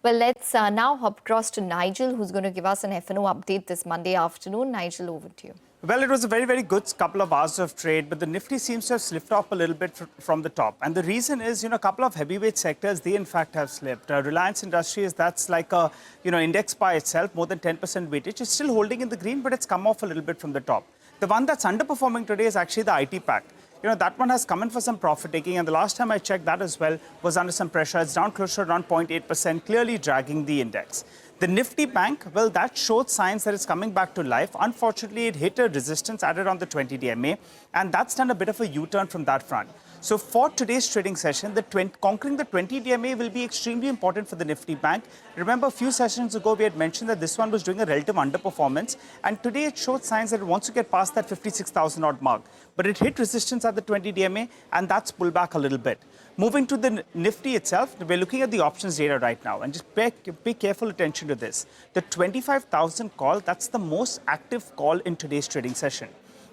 Well, let's now hop across to Nigel, who's going to give us an F&O update this Monday afternoon. Nigel, over to you. Well, it was a very, very good couple of hours of trade, but the Nifty seems to have slipped off a little bit from the top. And the reason is, a couple of heavyweight sectors, they in fact have slipped. Reliance Industries, that's like a, index by itself, more than 10% weightage. It's still holding in the green, but it's come off a little bit from the top. The one that's underperforming today is actually the IT pack. That one has come in for some profit taking, and the last time I checked, that as well was under some pressure. It's down closer to around 0.8%, clearly dragging the index. The Nifty Bank, well, that showed signs that it's coming back to life. Unfortunately, it hit a resistance at around the 20 DMA, and that's done a bit of a U-turn from that front. So for today's trading session, conquering the 20 DMA will be extremely important for the Nifty Bank. Remember, a few sessions ago, we had mentioned that this one was doing a relative underperformance, and today it showed signs that it wants to get past that 56,000 odd mark. But it hit resistance at the 20 DMA, and that's pulled back a little bit. Moving to the Nifty itself, we're looking at the options data right now, and just pay careful attention to this. The 25,000 call, that's the most active call in today's trading session.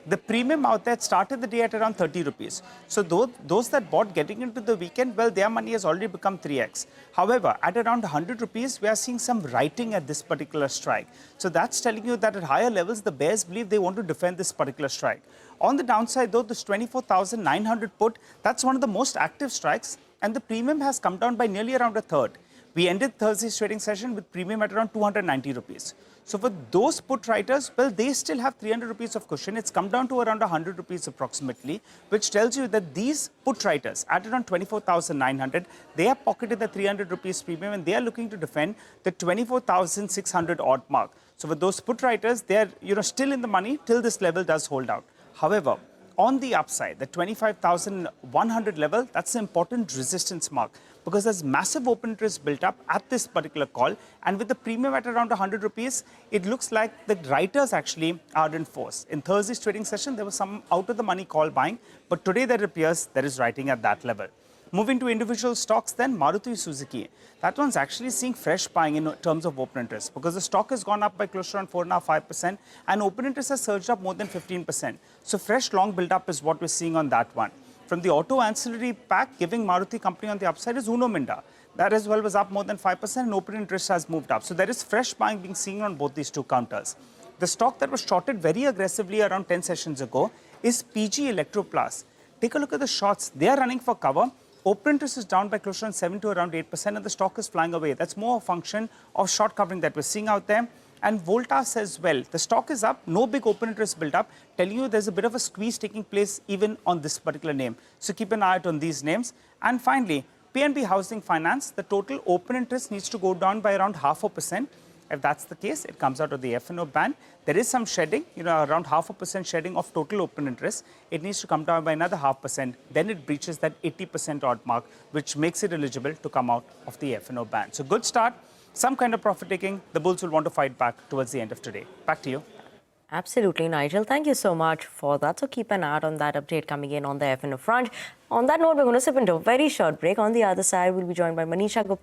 The premium out there started the day at around 30 rupees. So those that bought getting into the weekend, well, their money has already become 3x. However, at around 100 rupees, we are seeing some writing at this particular strike. So that's telling you that at higher levels, the bears believe they want to defend this particular strike. On the downside, though, this 24,900 put, that's one of the most active strikes, and the premium has come down by nearly around a third. We ended Thursday's trading session with premium at around 290 rupees. So for those put writers, well, they still have 300 rupees of cushion. It's come down to around 100 rupees approximately, which tells you that these put writers at around 24,900, they have pocketed the 300 rupees premium, and they are looking to defend the 24,600 odd mark. So for those put writers, they're still in the money till this level does hold out. However, on the upside, the 25,100 level, that's an important resistance mark because there's massive open interest built up at this particular call. And with the premium at around 100 rupees, it looks like the writers actually are in force. In Thursday's trading session, there was some out of the money call buying, but today there appears there is writing at that level. Moving to individual stocks, then Maruti Suzuki. That one's actually seeing fresh buying in terms of open interest because the stock has gone up by close to around 4.5%, and open interest has surged up more than 15%. So fresh long build-up is what we're seeing on that one. From the auto ancillary pack, giving Maruti company on the upside is Uno Minda. That as well was up more than 5%, and open interest has moved up. So there is fresh buying being seen on both these two counters. The stock that was shorted very aggressively around 10 sessions ago is PG Electroplast. Take a look at the shorts. They are running for cover. Open interest is down by close to 7 to around 8%, and the stock is flying away. That's more a function of short covering that we're seeing out there. And Voltas as well. The stock is up, no big open interest built up, telling you there's a bit of a squeeze taking place even on this particular name. So keep an eye out on these names. And finally, PNB Housing Finance, the total open interest needs to go down by around 0.5%. If that's the case, it comes out of the F&O band. There is some shedding, around 0.5% shedding of total open interest. It needs to come down by another 0.5%. Then it breaches that 80% odd mark, which makes it eligible to come out of the F&O band. So good start, some kind of profit taking. The bulls will want to fight back towards the end of today. Back to you. Absolutely, Nigel. Thank you so much for that. So keep an eye out on that update coming in on the F&O front. On that note, we're going to slip into a very short break. On the other side, we'll be joined by Manisha Gupta.